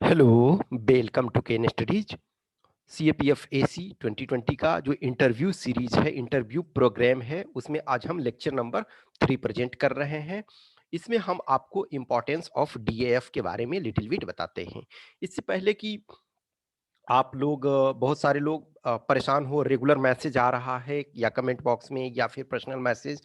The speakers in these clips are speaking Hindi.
Hello, welcome to Ken Studies. CAPF AC 2020 का जो इंटरव्यू सीरीज है, इंटरव्यू प्रोग्राम है, उसमें आज हम लेक्चर नंबर 3 प्रेजेंट कर रहे हैं। इसमें हम आपको इम्पोर्टेंस ऑफ डीएएफ के बारे में लिटिल बिट बताते हैं। इससे पहले कि आप लोग बहुत सारे लोग परेशान हो, रेगुलर मैसेज आ रहा है या कमेंट बॉक्स में या फिर पर्सनल मैसेज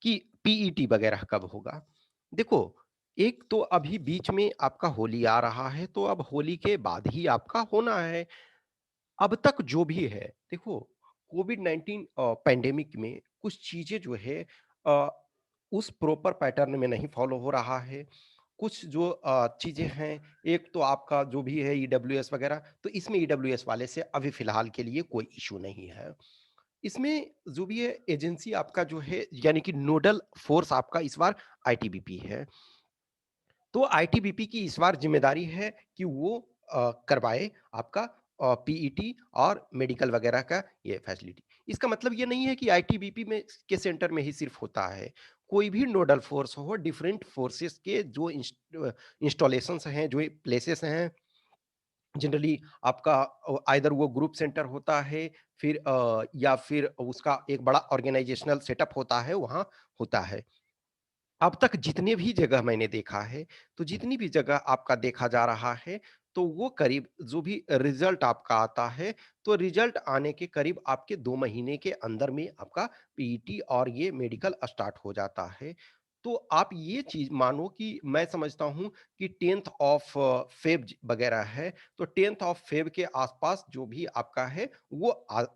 कि पीईटी वगैरह कब होगा। देखो, एक तो अभी बीच में आपका होली आ रहा है, तो अब होली के बाद ही आपका होना है। अब तक जो भी है, देखो, कोविड 19 पैंडेमिक में कुछ चीजें जो है अ, उस प्रॉपर पैटर्न में नहीं फॉलो हो रहा है। कुछ जो चीजें हैं, एक तो आपका जो भी है ईडब्ल्यूएस वगैरह, तो इसमें ईडब्ल्यूएस वाले से अभी फिलहाल के लिए कोई इशू नहीं है। इसमें जो भी है एजेंसी आपका जो है, यानी कि नोडल फोर्स आपका इस बार आईटीबीपी है। तो आईटीबीपी की इस बार जिम्मेदारी है कि वो करवाए आपका पीईटी और मेडिकल वगैरह का ये फैसिलिटी। इसका मतलब ये नहीं है कि आईटीबीपी में के सेंटर में ही सिर्फ होता है। कोई भी नोडल फोर्स हो, डिफरेंट फोर्सेस के जो इंस्टॉलेशंस हैं, जो प्लेसेस हैं, जनरली आपका आइदर वो ग्रुप सेंटर होता है, फिर या फिर उसका एक बड़ा ऑर्गेनाइजेशनल सेटअप होता है, वहाँ होता है। अब तक जितने भी जगह मैंने देखा है, तो जितनी भी जगह आपका देखा जा रहा है, तो वो करीब जो भी रिज़ल्ट आपका आता है, तो रिज़ल्ट आने के करीब आपके 2 महीने के अंदर में आपका पीईटी और ये मेडिकल स्टार्ट हो जाता है। तो आप ये चीज़ मानो कि मैं समझता हूँ कि 10th ऑफ फ़ेब ज वगैरह है, तो 10th ऑफ फ़ेब के आस-पास जो भी आपका है, वो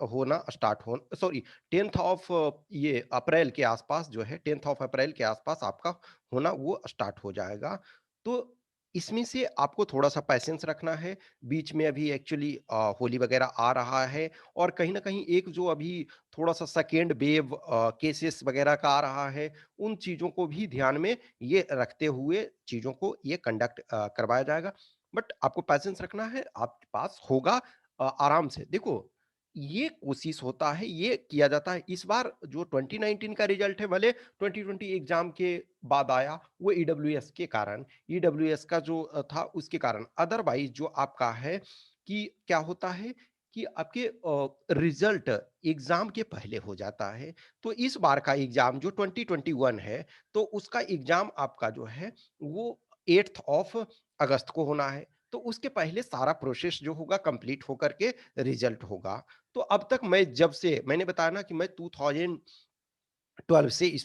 होना स्टार्ट हो सॉरी 10th ऑफ ये अप्रैल के आसपास जो है, 10th ऑफ अप्रैल के आसपास आपका होना वो स्टार्ट हो जाएगा। तो इसमें से आपको थोड़ा-सा पेशेंस रखना है। बीच में अभी एक्चुअली होली वगैरह आ रहा है और कहीं न कहीं एक जो अभी थोड़ा-सा सेकेंड वेव केसेस वगैरह का आ रहा है, उन चीज़ों को भी ध्यान में ये रखते हुए चीज़ों को ये कंडक्ट करवाया जाएगा। बट आपको पेशेंस रखना है, आपके पास होगा आराम से। देखो, ये कोशिश होता है, ये किया जाता है। इस बार जो 2019 का रिजल्ट है, भले 2020 एग्ज़ाम के बाद आया, वो ईडब्ल्यूएस के कारण, ईडब्ल्यूएस का जो था उसके कारण। अदरवाइज़ जो आपका है कि क्या होता है कि आपके रिज़ल्ट एग्ज़ाम के पहले हो जाता है। तो इस बार का एग्ज़ाम जो 2021 है, तो उसका एग्ज़ाम आपका जो है, वो 8th ऑफ अगस्त को होना है। तो उसके पहले सारा प्रोसेस जो होगा कंप्लीट होकर के रिज़ल्ट होगा। तो अब तक मैं जब से मैंने बताया ना कि मैं 2012 से इस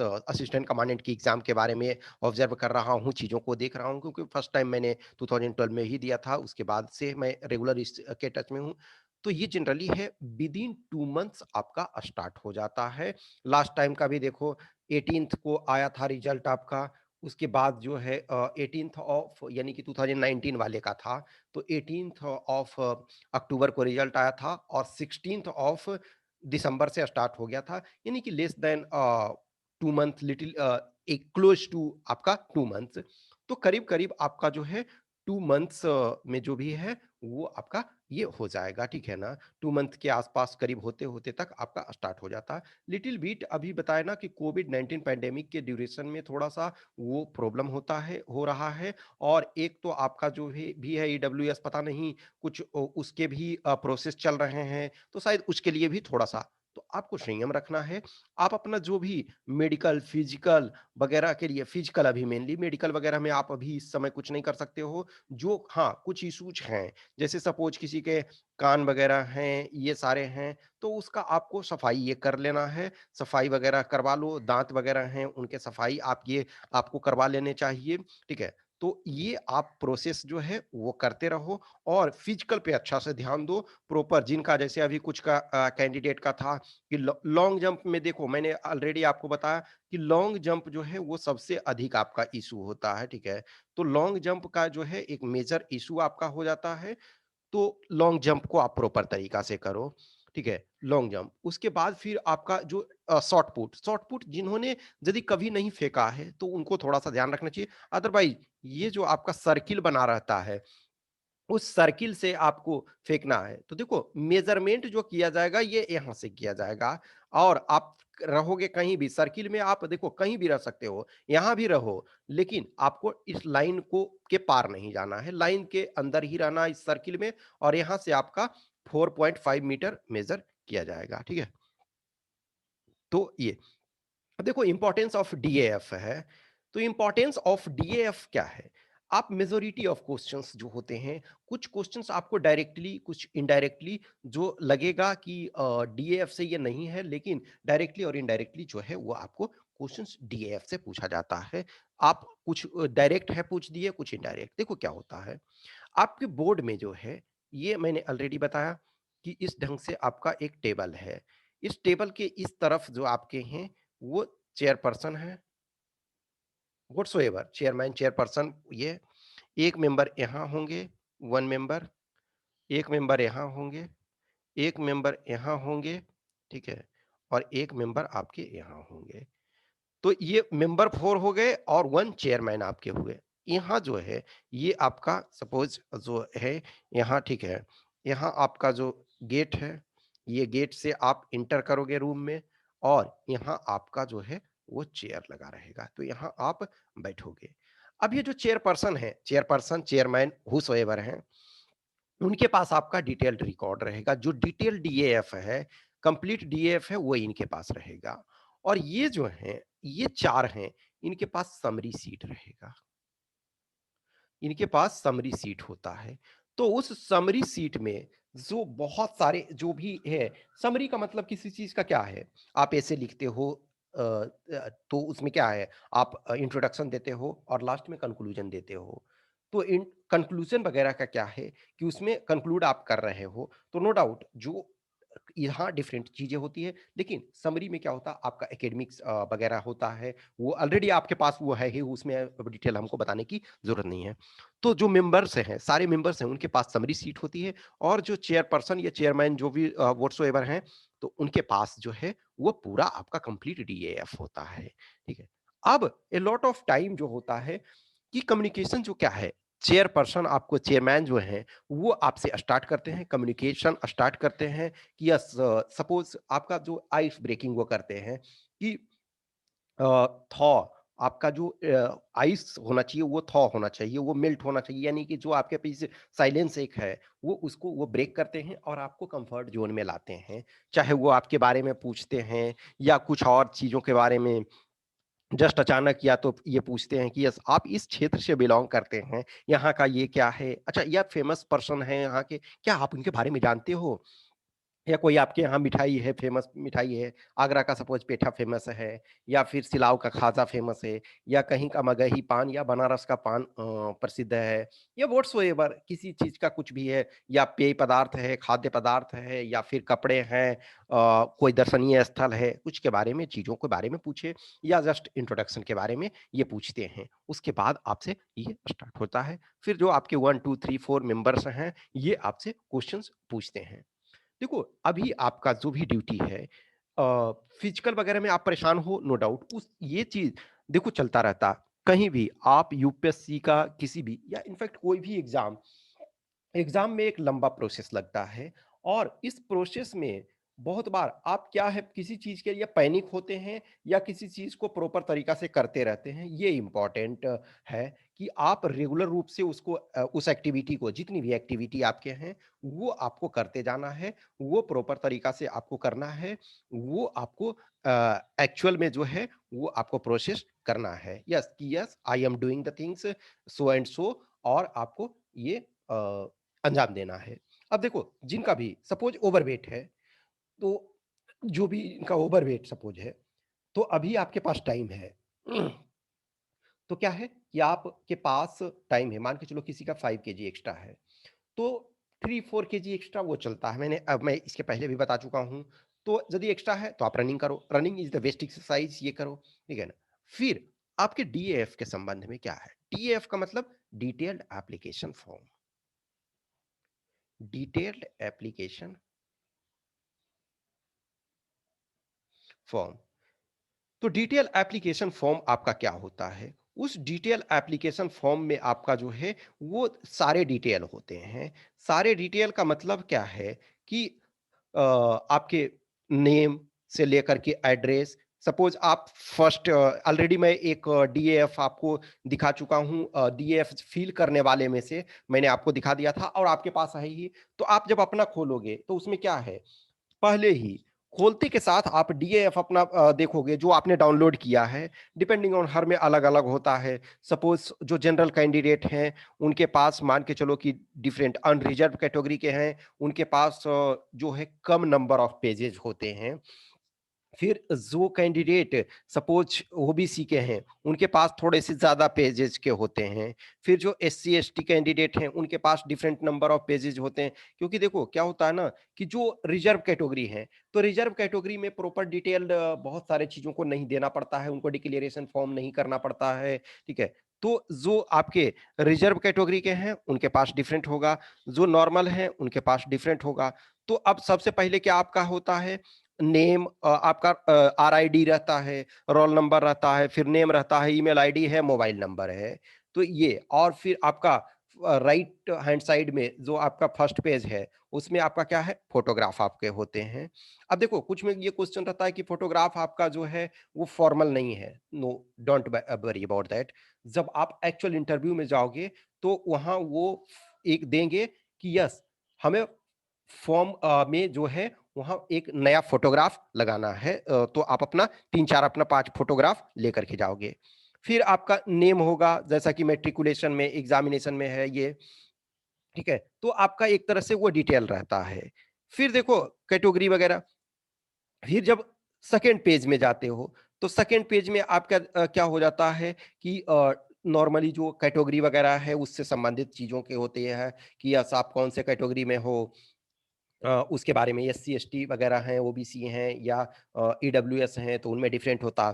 असिस्टेंट कमांडेंट की एग्ज़ाम के बारे में ऑब्ज़र्व कर रहा हूँ, चीज़ों को देख रहा हूँ क्योंकि फर्स्ट टाइम मैंने 2012 में ही दिया था, उसके बाद से मैं रेगुलर इस के टच में हूँ। तो ये जनरली है विदिन 2 मंथ्स आपका स्टार्ट हो जाता है। लास्ट टाइम का भी देखो 18th को आया था रिज़ल्ट आपका, उसके बाद जो है 18th ऑफ यानी कि 2019 वाले का था, तो 18th ऑफ अक्टूबर को रिज़ल्ट आया था और 16th ऑफ दिसंबर से स्टार्ट हो गया था, यानी कि लेस देन 2 मंथ एक क्लोज टू आपका 2 मंथ्स। तो करीब-करीब आपका जो है 2 मंथ्स में जो भी है वो आपका ये हो जाएगा, ठीक है ना? 2 मंथ के आस-पास करीब होते-होते तक आपका स्टार्ट हो जाता है। लिटिल बिट अभी बताया ना कि कोविड-19 पैंडेमिक के ड्यूरेशन में थोड़ा-सा वो प्रॉब्लम होता है हो रहा है और एक तो आपका जो भी है ईडब्ल्यूएस पता नहीं कुछ उसके भी प्रोसेस चल रहे हैं, तो शायद उसके लिए भी थोड़ा-सा तो आपको संयम रखना है। आप अपना जो भी मेडिकल, फिज़िकल वगैरह के लिए फिज़िकल अभी मेनली मेडिकल वगैरह में आप अभी इस समय कुछ नहीं कर सकते हो। जो हाँ, कुछ इश्यूज़ हैं, जैसे सपोज़ किसी के कान वगैरह हैं, ये सारे हैं, तो उसका आपको सफाई ये कर लेना है। सफाई वगैरह करवा लो, दाँत वगैरह हैं, उनके सफाई आप ये आपको करवा लेने चाहिए, ठीक है? तो ये आप प्रोसेस जो है वो करते रहो और फिजिकल पे अच्छा से ध्यान दो, प्रॉपर जिनका जैसे अभी कुछ का कैंडिडेट का था कि लॉन्ग जंप में देखो मैंने ऑलरेडी आपको बताया कि लॉन्ग जंप जो है वो सबसे अधिक आपका इशू होता है, ठीक है? तो लॉन्ग जंप का जो है एक मेजर इशू आपका हो जाता है, तो लॉन्ग जंप को आप प्रॉपर तरीका से करो, ठीक है? लॉन्ग जंप, उसके बाद फिर आपका जो शॉट पुट जिन्होंने यदि कभी नहीं फेंका है, तो उनको थोड़ा-सा ध्यान रखना चाहिए। अदरवाइज़ ये जो आपका सर्किल बना रहता है, उस सर्किल से आपको फेंकना है। तो देखो मेज़रमेंट जो किया जाएगा ये यहाँ से किया जाएगा और आप रहोगे कहीं भी सर्किल में, आप देखो कहीं भी रह सकते हो, यहाँ भी रहो, लेकिन आपको इस लाइन को के पार नहीं जाना है, लाइन के अंदर ही रहना है इस सर्किल में और यहाँ से आपका 4.5 मीटर मेज़र किया जाएगा, ठीक है? तो ये अब देखो इंपॉर्टेंस ऑफ डीएएफ है, तो इंपॉर्टेंस ऑफ डीएएफ क्या है? आप मेजॉरिटी ऑफ क्वेश्चंस जो होते हैं, कुछ क्वेश्चंस आपको डायरेक्टली कुछ इनडायरेक्टली जो लगेगा कि डीएएफ से ये नहीं है, लेकिन डायरेक्टली और इनडायरेक्टली जो है वो आपको क्वेश्चंस डीएएफ से पूछा जाता है। आप कुछ डायरेक्ट है पूछ दिए, कुछ इनडायरेक्ट। देखो क्या होता है, आपके बोर्ड में जो है, ये मैंने ऑलरेडी बताया कि इस ढंग से आपका एक टेबल है। इस टेबल के इस तरफ जो आपके हैं वो चेयरपर्सन है, व्हाटसोएवर चेयरमैन, चेयरपर्सन ये, एक मेंबर यहाँ होंगे, 1 मेंबर, एक मेंबर यहाँ होंगे, एक मेंबर यहाँ होंगे, ठीक है? और एक मेंबर आपके यहाँ होंगे। तो ये मेंबर 4 हो गए और 1 चेयरमैन आपके हुए। यहाँ जो है, ये आपका सपोज़ जो है यहाँ ठीक है, यहाँ आपका जो गेट है, ये गेट से आप एंटर करोगे रूम में और यहाँ आपका जो है वो चेयर लगा रहेगा, तो यहाँ आप बैठोगे। अब ये जो चेयरपर्सन है, चेयरपर्सन, चेयरमैन हूसोएवर हैं, उनके पास आपका डिटेल्ड रिकॉर्ड रहेगा। जो डिटेल्ड डीएएफ है, कंप्लीट डीएएफ है, वो इनके पास रहेगा। और ये जो हैं, ये 4 हैं, इनके पास समरी शीट रहेगा। इनके पास समरी शीट होता है। तो उस समरी शीट में जो बहुत सारे जो भी है, समरी का मतलब किसी चीज़ का क्या है? आप ऐसे लिखते हो तो उसमें क्या है? आप इंट्रोडक्शन देते हो और लास्ट में कंक्लूजन देते हो। तो इन कंक्लूजन वगैरह का क्या है कि उसमें कंक्लूड आप कर रहे हो, तो नो डाउट जो यहाँ डिफरेंट चीज़ें होती है, लेकिन समरी में क्या होता है आपका एकेडमिक्स वगैरह होता है, वो ऑलरेडी आपके पास वो है ही, उसमें डिटेल हमको बताने की ज़रूरत नहीं है। तो जो मेंबर्स हैं, सारे मेंबर्स हैं, उनके पास समरी सीट होती है और जो चेयरपर्सन या चेयरमैन जो भी व्हाटसोएवर हैं, तो उनके पास जो है वो पूरा आपका कंप्लीट डीएएफ होता है, ठीक है? अब ए लॉट ऑफ टाइम जो होता है कि कम्युनिकेशन जो क्या है, चेयरपर्सन आपको चेयरमैन जो हैं, वो आपसे स्टार्ट करते हैं, कम्युनिकेशन स्टार्ट करते हैं कि यस सपोज़ आपका जो आइस ब्रेकिंग वो करते हैं कि थॉ आपका जो आइस होना चाहिए वो थॉ होना चाहिए, वो मेल्ट होना चाहिए, यानी कि जो आपके पीछे साइलेंस एक है, वो उसको वो ब्रेक करते हैं और आपको कंफर्ट ज़ोन में लाते हैं। चाहे वो आपके बारे में पूछते हैं या कुछ और चीज़ों के बारे में जस्ट अचानक या तो ये पूछते हैं कि यस आप इस क्षेत्र से बिलॉन्ग करते हैं, यहाँ का ये क्या है? अच्छा, ये फेमस पर्सन हैं यहाँ के, क्या आप उनके बारे में जानते हो? या कोई आपके यहाँ मिठाई है, फेमस मिठाई है, आगरा का सपोज़ पेठा फेमस है या फिर सिलाव का खाजा फेमस है या कहीं का मगही पान या बनारस का पान प्रसिद्ध है या व्हाट्सोएवर किसी चीज़ का कुछ भी है या पेय पदार्थ है, खाद्य पदार्थ है या फिर कपड़े हैं, कोई दर्शनीय स्थल है, कुछ के बारे में, चीज़ों के बारे में पूछे या जस्ट इंट्रोडक्शन के बारे में ये पूछते हैं। उसके बाद आपसे ये स्टार्ट होता है। फिर जो आपके 1, 2, 3, 4 मेंबर्स हैं, ये आपसे क्वेश्चन्स पूछते हैं। देखो, अभी आपका जो भी ड्यूटी है फिजिकल वगैरह में आप परेशान हो नो डाउट उस ये चीज़ देखो चलता रहता। कहीं भी आप यूपीएससी का किसी भी या इनफैक्ट कोई भी एग्ज़ाम एग्जाम में एक लंबा प्रोसेस लगता है और इस प्रोसेस में बहुत बार आप क्या है किसी चीज़ के लिए पैनिक होते हैं या किसी चीज़ को प्रॉपर तरीका से करते रहते हैं ये इम्पॉर्टेंट है कि आप रेगुलर रूप से उसको उस एक्टिविटी को जितनी भी एक्टिविटी आपके हैं वो आपको करते जाना है वो प्रॉपर तरीका से आपको करना है वो आपको एक्चुअल में जो है वो आपको प्रोसेस करना है यस कि yes I am doing the things so and so और आपको ये अंजाम देना है। अब देखो जिनका भी सपोज़ ओवरवेट है, तो जो भी इनका ओवरवेट सपोज़ है, तो अभी आपके पास टाइम है। तो क्या है कि आपके पास टाइम है, मान के चलो किसी का 5 केजी एक्स्ट्रा है, तो 3-4 केजी एक्स्ट्रा वो चलता है। मैं इसके पहले भी बता चुका हूँ। तो यदि एक्स्ट्रा है तो आप रनिंग करो, running is the best exercise ये करो, ठीक है ना? फिर आपके डीएएफ के संबंध में क्या है? डीएएफ का मतलब detailed application form, detailed application form. तो डिटेल एप्लीकेशन फॉर्म आपका क्या होता है? उस डिटेल एप्लीकेशन फॉर्म में आपका जो है वो सारे डिटेल होते हैं। सारे डिटेल का मतलब क्या है कि आपके नेम, से लेकर के एड्रेस, सपोज आप फर्स्ट ऑलरेडी मैं एक डीएएफ आपको दिखा चुका हूँ, डीएएफ फिल करने वाले में से मैंने आपको दिखा दिया था और आपके पास है ही। तो आप जब अपना खोलोगे तो उसमें क्या है, पहले ही खोलते के साथ आप डीएएफ अपना देखोगे जो आपने डाउनलोड किया है, डिपेंडिंग ऑन हर में अलग-अलग होता है। सपोज़ जो जनरल कैंडिडेट हैं, उनके पास मान के चलो कि डिफरेंट अनरिजर्व्ड कैटेगरी के हैं, उनके पास जो है कम नंबर ऑफ पेजेज़ होते हैं। फिर जो कैंडिडेट सपोज ओबीसी के हैं, उनके पास थोड़े से ज़्यादा पेजेज़ के होते हैं। फिर जो एससी एसटी कैंडिडेट हैं, उनके पास डिफरेंट नंबर ऑफ पेजेज़ होते हैं। क्योंकि देखो क्या होता है ना कि जो रिजर्व कैटेगरी है, तो रिजर्व कैटेगरी में प्रॉपर डिटेल्ड बहुत सारे चीज़ों को नहीं देना पड़ता है, उनको डिक्लेरेशन फॉर्म नहीं करना पड़ता है, ठीक है? तो जो आपके रिजर्व कैटेगरी के हैं, उनके पास डिफरेंट होगा, जो नॉर्मल हैं, उनके पास डिफरेंट होगा। तो अब सबसे पहले क्या आपका होता है, नेम आपका आरआईडी रहता है, रोल नंबर रहता है, फिर नेम रहता है, ईमेल आईडी है, मोबाइल नंबर है। तो ये और फिर आपका राइट हैंड साइड में जो आपका फर्स्ट पेज है, उसमें आपका क्या है, फोटोग्राफ आपके होते हैं। अब देखो कुछ में ये क्वेश्चन रहता है कि फोटोग्राफ आपका जो है वो फॉर्मल नहीं है। No, don't worry about that. जब आप एक्चुअल इंटरव्यू में जाओगे तो वहाँ वो एक देंगे कि यस, हमें फॉर्म में जो है वहाँ एक नया फ़ोटोग्राफ लगाना है, तो आप अपना 3-4 अपना 5 फ़ोटोग्राफ लेकर के जाओगे। फिर आपका नेम होगा, जैसा कि मैट्रिकुलेशन में, एग्ज़ामिनेशन में है ये, ठीक है? तो आपका एक तरह से वो डिटेल रहता है। फिर देखो कैटेगरी वगैरह, फिर जब सेकंड पेज में जाते हो, तो सेकंड पेज में आपका क्या हो जाता है कि नॉर्मली जो कैटेगरी वगैरह है, उससे संबंधित चीज़ों के होते हैं कि यस आप कौन से कैटेगरी में हो, उसके बारे में एससी, एसटी वगैरह हैं, ओबीसी हैं या ईडब्ल्यूएस हैं, तो उनमें डिफरेंट होता।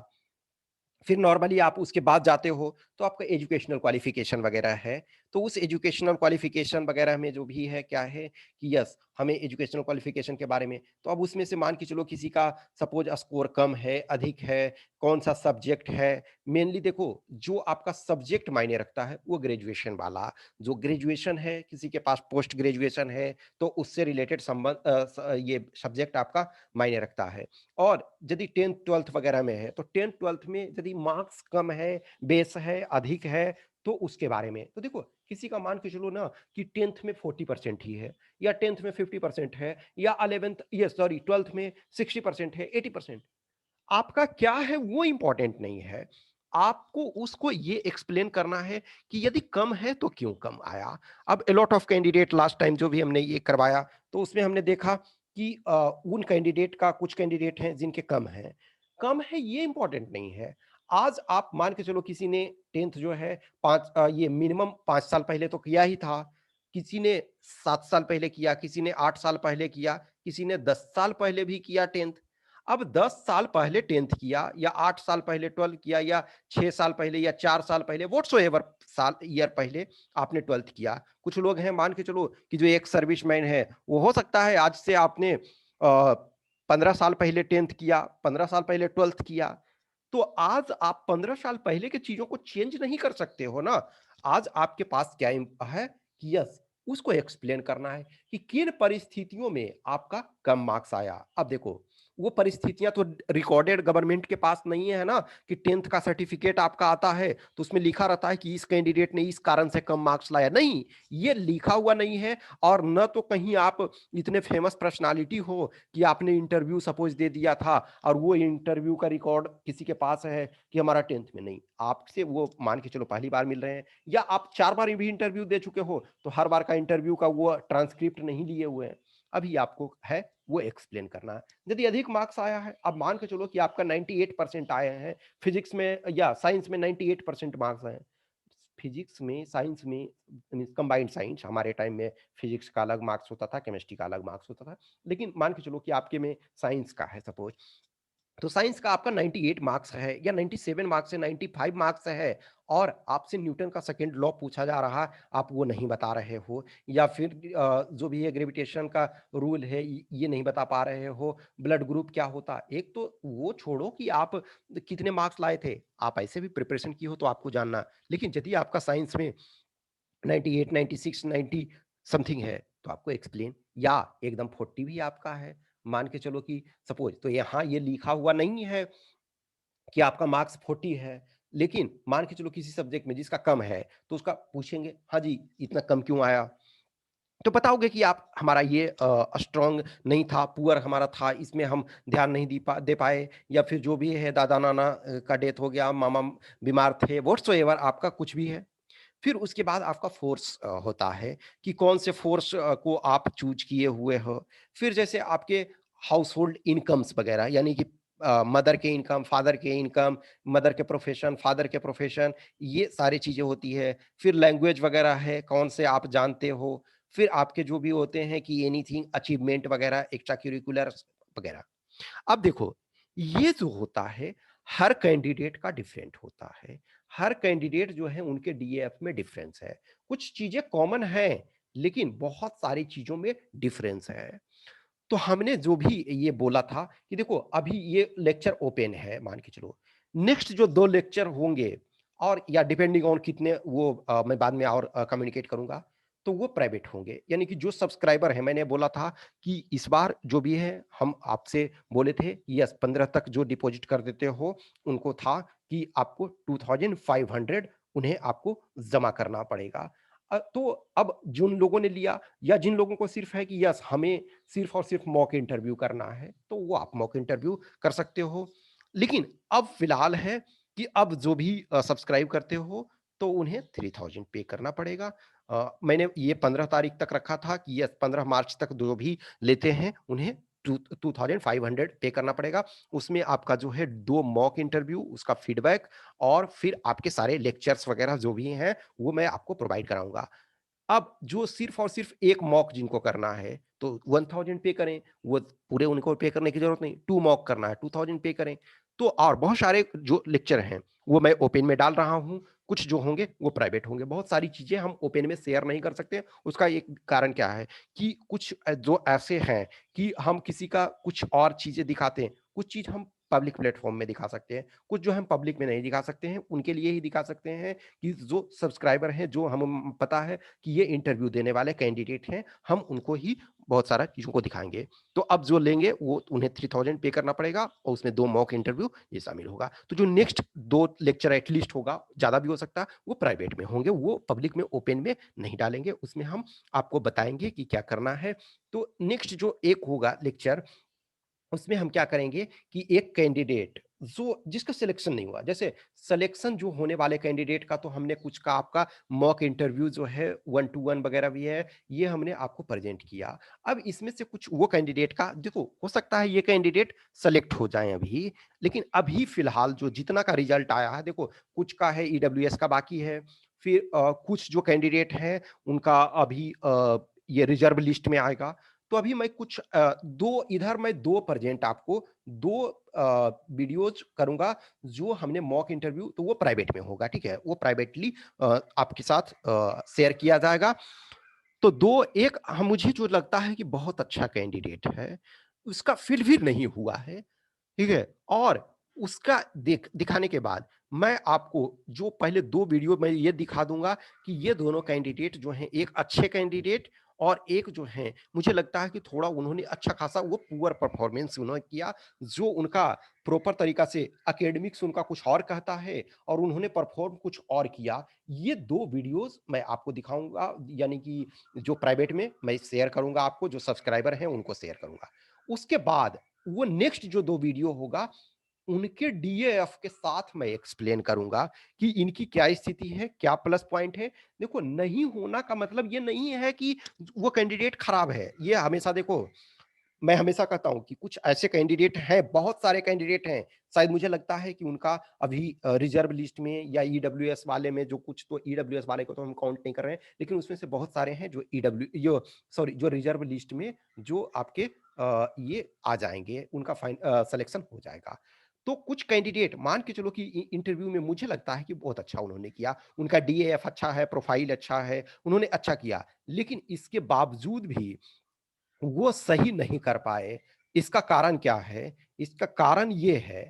फिर नॉर्मली आप उसके बाद जाते हो तो आपका एजुकेशनल क्वालिफिकेशन वगैरह है। तो उस एजुकेशनल क्वालिफिकेशन वगैरह में जो भी है क्या है कि यस हमें एजुकेशनल क्वालिफिकेशन के बारे में, तो अब उसमें से मान के चलो किसी का सपोज स्कोर कम है, अधिक है, कौन सा सब्जेक्ट है। मेनली देखो जो आपका सब्जेक्ट मायने रखता है वो ग्रेजुएशन वाला, जो ग्रेजुएशन है किसी के पास पोस्ट ग्रेजुएशन है तो उससे रिलेटेड संबंध ये सब्जेक्ट आपका मायने रखता है। और यदि 10th 12th वगैरह में है, तो 10th 12th में यदि मार्क्स कम है, बेस है, अधिक है, तो उसके बारे में। तो देखो, किसी का मान के चलो ना कि 10th में 40% ही है या 10th में 50% है या 11th ये सॉरी 12th में 60% है, 80%। आपका क्या है वो इम्पोर्टेंट नहीं है। आपको उसको ये एक्सप्लेन करना है कि यदि कम है तो क्यों कम आया। अब a lot of candidate last time जो भी हमने ये करवाया तो उसमें हमने देखा कि उन कैंडिडेट का कुछ कैंडिडेट हैं जिनके कम हैं। कम है ये इम्पोर्टेंट नहीं है। आज आप मान के चलो किसी ने 10th जो है ये मिनिमम 5 साल पहले तो किया ही था। किसी ने 7 साल पहले किया, किसी ने 8 साल पहले किया, किसी ने 10 साल पहले भी किया 10th। अब 10 साल पहले 10th किया या 8 साल पहले 12 किया या 6 साल पहले या 4 साल पहले व्हाटसोएवर साल ईयर पहले आपने 12th किया। कुछ लोग हैं मान के चलो कि जो एक सर्विसमैन है, वो हो सकता है आज से आपने 15 साल पहले 10th किया, 15 साल पहले 12th किया। तो आज आप 15 साल पहले की चीज़ों को चेंज नहीं कर सकते हो ना। आज आपके पास क्या है कि यस, उसको एक्सप्लेन करना है कि किन परिस्थितियों में आपका कम मार्क्स आया। अब देखो वो परिस्थितियां तो रिकॉर्डेड गवर्नमेंट के पास नहीं है ना कि 10th का सर्टिफिकेट आपका आता है तो उसमें लिखा रहता है कि इस कैंडिडेट ने इस कारण से कम मार्क्स लाया। नहीं, ये लिखा हुआ नहीं है। और न तो कहीं आप इतने फेमस पर्सनालिटी हो कि आपने इंटरव्यू सपोज दे दिया था और वो इंटरव्यू का रिकॉर्ड किसी के पास है कि हमारा 10th में। नहीं, आपसे वो मान के चलो पहली बार मिल रहे हैं या आप 4 बार भी इंटरव्यू दे चुके हो तो हर बार का इंटरव्यू का वो ट्रांसक्रिप्ट नहीं लिए हुए हैं। अभी आपको है वो एक्सप्लेन करना है। यदि अधिक मार्क्स आया है, अब मान के चलो कि आपका 98% आए हैं, फिजिक्स में या साइंस में 98% मार्क्स आए हैं। फिजिक्स में, साइंस में मीन्स कंबाइंड साइंस, हमारे टाइम में फिजिक्स का अलग मार्क्स होता था, केमिस्ट्री का अलग मार्क्स होता था। लेकिन मान के चलो कि आपके में साइंस का है सपोज, तो साइंस का आपका 98 मार्क्स है या 97 मार्क्स है, 95 मार्क्स है और आपसे न्यूटन का सेकंड लॉ पूछा जा रहा है, आप वो नहीं बता रहे हो या फिर जो भी है ग्रेविटेशन का रूल है ये नहीं बता पा रहे हो, ब्लड ग्रुप क्या होता। एक तो वो छोड़ो कि आप कितने मार्क्स लाए थे, आप ऐसे भी प्रिपरेशन की हो तो आपको जानना। लेकिन यदि आपका साइंस में 98, 96, 90 समथिंग है तो आपको एक्सप्लेन, या एकदम 40 भी आपका है, मान के चलो कि सपोज, तो यहाँ ये लिखा हुआ नहीं है कि आपका मार्क्स 40 है, लेकिन मान के चलो किसी सब्जेक्ट में जिसका कम है, तो उसका पूछेंगे, हाँ जी, इतना कम क्यों आया? तो बताओगे कि आप हमारा ये स्ट्रॉन्ग नहीं था, पुअर हमारा था, इसमें हम ध्यान नहीं दे पाए, या फिर जो भी है दादा-नाना का डेथ हो गया, मामा बीमार थे, व्हाट्सोएवर आपका कुछ भी है। फिर उसके बाद आपका फ़ोर्स होता है कि कौन से फ़ोर्स को आप चूज़ किए हुए हो। फिर जैसे आपके हाउसहोल्ड इनकम्स वगैरह, यानी कि मदर के इनकम, फादर के इनकम, मदर के प्रोफ़ेशन, फादर के प्रोफ़ेशन, ये सारी चीज़ें होती है। फिर लैंग्वेज वगैरह है, कौन से आप जानते हो। फिर आपके जो भी होते हैं कि एनीथिंग अचीवमेंट वगैरह, एक्स्ट्रा करिकुलर्स वगैरह। अब देखो, ये जो होता है, हर कैंडिडेट का डिफरेंट होता है। हर कैंडिडेट जो है उनके डीएफ में डिफरेंस है। कुछ चीज़ें कॉमन हैं, लेकिन बहुत सारी चीज़ों में डिफरेंस है। तो हमने जो भी ये बोला था कि देखो अभी ये लेक्चर ओपन है मान के चलो। नेक्स्ट जो 2 लेक्चर होंगे, और या डिपेंडिंग ऑन कितने वो मैं बाद में और कम्युनिकेट करूँगा, तो वो प्राइवेट होंगे। यानी कि जो सब्सक्राइबर हैं, मैंने बोला था कि इस बार जो भी है हम आपसे बोले थे यस 15 तक जो डिपॉज़िट कर देते हो, उनको था कि आपको 2500 उन्हें आपको जमा करना पड़ेगा। तो अब जिन लोगों ने लिया, या जिन लोगों को सिर्फ़ है कि यस हमें सिर्फ और सिर्फ मॉक इंटरव्यू करना है, तो वो आप मॉक इंटरव्यू कर सकते हो। लेकिन अब फ़िलहाल है कि अब जो भी सब्सक्राइब करते हो, तो उन्हें 3000 पे करना पड़ेगा। मैंने ये 15 तारीख तक रखा था कि यस 15 मार्च तक जो भी लेते हैं, उन्हें टू 2500 पे करना पड़ेगा। उसमें आपका जो है 2 मॉक इंटरव्यू, उसका फीडबैक, और फिर आपके सारे लेक्चर्स वगैरह जो भी हैं, वो मैं आपको प्रोवाइड कराऊँगा। अब जो सिर्फ़ और सिर्फ़ एक मॉक जिनको करना है, तो 1000 पे करें, वो पूरे उनको पे करने की ज़रूरत नहीं, 2 मॉक करना है, 2000 पे करें। तो और बहुत सारे जो लेक्चर हैं, वो मैं ओपन में डाल रहा हूँ, कुछ जो होंगे वो प्राइवेट होंगे। बहुत सारी चीज़ें हम ओपन में शेयर नहीं कर सकते, उसका एक कारण क्या है कि कुछ जो ऐसे हैं कि हम किसी का कुछ और चीज़ें दिखाते हैं, कुछ चीज़ हम पब्लिक प्लेटफ़ॉर्म में दिखा सकते हैं, कुछ जो हम पब्लिक में नहीं दिखा सकते हैं, उनके लिए ही दिखा सकते हैं कि जो सब्सक्राइबर हैं, जो हम पता है कि ये इंटरव्यू देने वाले कैंडिडेट हैं, हम उनको ही बहुत सारा चीज़ों को दिखाएँगे। तो अब जो लेंगे वो उन्हें 3000 पे करना पड़ेगा, और उसमें 2 मॉक इंटरव्यू ये शामिल होगा। तो जो नेक्स्ट 2 लेक्चर एट लीस्ट होगा, ज़्यादा भी हो सकता है, वो प्राइवेट में होंगे, वो पब्लिक में ओपन में नहीं डालेंगे। उसमें हम आपको बताएँगे कि क्या करना है। तो नेक्स्ट जो एक होगा लेक्चर, उसमें हम क्या करेंगे कि एक कैंडिडेट जो जिसका सिलेक्शन नहीं हुआ, जैसे सिलेक्शन जो होने वाले कैंडिडेट का तो हमने कुछ का आपका मॉक इंटरव्यू जो है 1 टू 1 वगैरह भी है, ये हमने आपको प्रेजेंट किया। अब इसमें से कुछ वो कैंडिडेट का देखो, हो सकता है ये कैंडिडेट सेलेक्ट हो जाएं अभी, लेकिन अभी फिलहाल जो जितना का रिजल्ट आया है, देखो कुछ का है ईडब्ल्यूएस का बाकी है, फिर कुछ जो कैंडिडेट है उनका अभी ये रिजर्व लिस्ट में आएगा। तो अभी मैं कुछ 2 इधर मैं 2 प्रेज़ेंट आपको 2 वीडियोज़ करूँगा, जो हमने मॉक इंटरव्यू, तो वो प्राइवेट में होगा, ठीक है? वो प्राइवेटली आपके साथ शेयर किया जाएगा। तो 2 एक मुझे जो लगता है कि बहुत अच्छा कैंडिडेट है, उसका फिर नहीं हुआ है, ठीक है? और उसका दिखाने के बाद मैं आपको जो पहले 2 वीडियो मैं ये दिखा दूँगा कि ये दोनों कैंडिडेट जो हैं, एक अच्छे कैंडिडेट और एक जो हैं, मुझे लगता है कि थोड़ा उन्होंने अच्छा खासा वो पुअर परफॉर्मेंस उन्होंने किया, जो उनका प्रॉपर तरीका से एकेडमिक्स उनका कुछ और कहता है, और उन्होंने परफॉर्म कुछ और किया। ये 2 वीडियोज़ मैं आपको दिखाऊँगा, यानी कि जो प्राइवेट में मैं शेयर करूँगा आपको, जो सब्सक्राइबर हैं उनको शेयर करूँगा। उसके बाद वो नेक्स्ट जो 2 वीडियो होगा, उनके डीएएफ के साथ मैं एक्सप्लेन करूँगा कि इनकी क्या स्थिति है, क्या प्लस पॉइंट है। देखो, नहीं होना का मतलब ये नहीं है कि वो कैंडिडेट खराब है। ये हमेशा देखो, मैं हमेशा कहता हूँ कि कुछ ऐसे कैंडिडेट हैं, बहुत सारे कैंडिडेट हैं, शायद मुझे लगता है कि उनका अभी रिज़र्व लिस्ट में या ईडब्ल्यूएस वाले में जो कुछ, तो ईडब्ल्यूएस वाले को तो हम काउंट नहीं कर रहे हैं, लेकिन उसमें से बहुत सारे हैं जो जो रिज़र्व लिस्ट में जो आपके ये आ जाएँगे, उनका सिलेक्शन हो जाएगा। तो कुछ कैंडिडेट मान के चलो कि इंटरव्यू में मुझे लगता है कि बहुत अच्छा उन्होंने किया, उनका डीएएफ अच्छा है, प्रोफाइल अच्छा है, उन्होंने अच्छा किया, लेकिन इसके बावजूद भी वो सही नहीं कर पाए। इसका कारण क्या है? इसका कारण ये है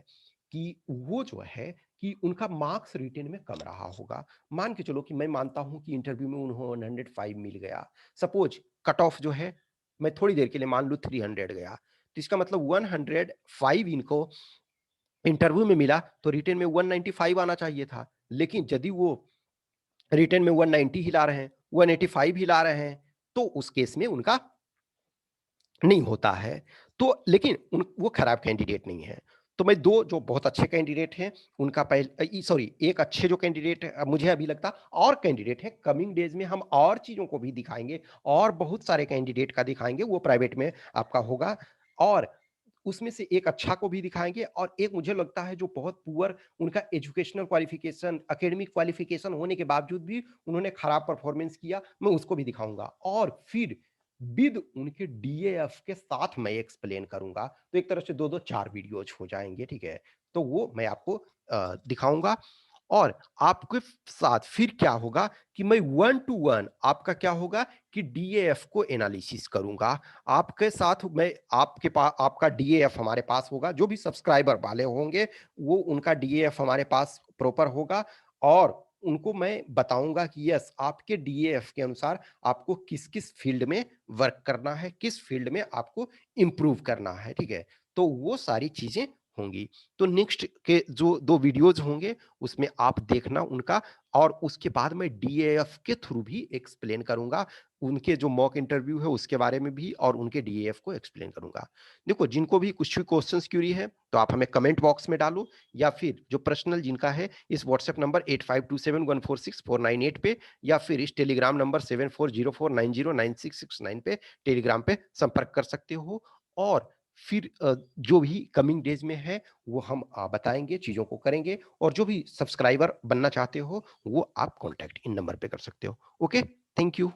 कि वो जो है कि उनका मार्क्स रिटेन में कम रहा होगा। मान के चलो कि मैं मानता हूँ कि इंटरव्यू में उन्हें 105 मिल गया। सपोज़ कट ऑफ जो है, मैं थोड़ी देर के लिए मान लूँ 300 गया। तो इसका मतलब 105 इनको इंटरव्यू में मिला, तो रिटेन में 195 आना चाहिए था। लेकिन यदि वो रिटेन में 190 ही ला रहे हैं, 185 ही ला रहे हैं, तो उस केस में उनका नहीं होता है। तो लेकिन वो खराब कैंडिडेट नहीं है। तो मैं दो जो बहुत अच्छे कैंडिडेट हैं उनका सॉरी, एक अच्छे जो कैंडिडेट मुझे अभी लगता और कैंडिडेट है, कमिंग डेज में हम और चीजों को भी दिखाएंगे और बहुत सारे कैंडिडेट का दिखाएंगे, वो प्राइवेट में आपका होगा। और उसमें से एक अच्छा को भी दिखाएंगे और एक मुझे लगता है जो बहुत पुअर, उनका एजुकेशनल क्वालिफिकेशन, एकेडमिक क्वालिफिकेशन होने के बावजूद भी उन्होंने खराब परफॉर्मेंस किया, मैं उसको भी दिखाऊंगा। और फिर विद उनके डीएएफ के साथ मैं एक्सप्लेन करूंगा। तो एक तरह से दो दो चार वीडियोज हो जाएंगे, ठीक है। तो वो मैं आपको दिखाऊंगा। और आपके साथ फिर क्या होगा कि मैं 1 to 1 आपका क्या होगा कि डीएएफ को एनालिसिस करूंगा आपके साथ। मैं आपके पास आपका डीएएफ हमारे पास होगा, जो भी सब्सक्राइबर वाले होंगे वो उनका डीएएफ हमारे पास प्रॉपर होगा। और उनको मैं बताऊंगा कि यस, आपके डीएएफ के अनुसार आपको किस किस फील्ड में वर्क करना है, किस फील्ड में आपको इंप्रूव करना है, ठीक है। तो वो सारी चीजें होंगी। तो नेक्स्ट के जो दो वीडियोज होंगे उसमें आप देखना उनका। और उसके बाद मैं डीएएफ के थ्रू भी एक्सप्लेन करूंगा उनके जो मॉक इंटरव्यू है उसके बारे में भी, और उनके डीएएफ को एक्सप्लेन करूंगा। देखो, जिनको भी कुछ भी क्वेश्चंस क्यूरी है तो आप हमें कमेंट बॉक्स में डालो, या फिर जो पर्सनल जिनका है इस व्हाट्सएप नंबर 8527146498 पे, या फिर इस टेलीग्राम नंबर 7404909669 पे टेलीग्राम पे संपर्क कर सकते हो। और फिर जो भी कमिंग डेज में है वो हम बताएंगे, चीजों को करेंगे। और जो भी सब्सक्राइबर बनना चाहते हो वो आप कांटेक्ट इन नंबर पे कर सकते हो। Okay, thank you.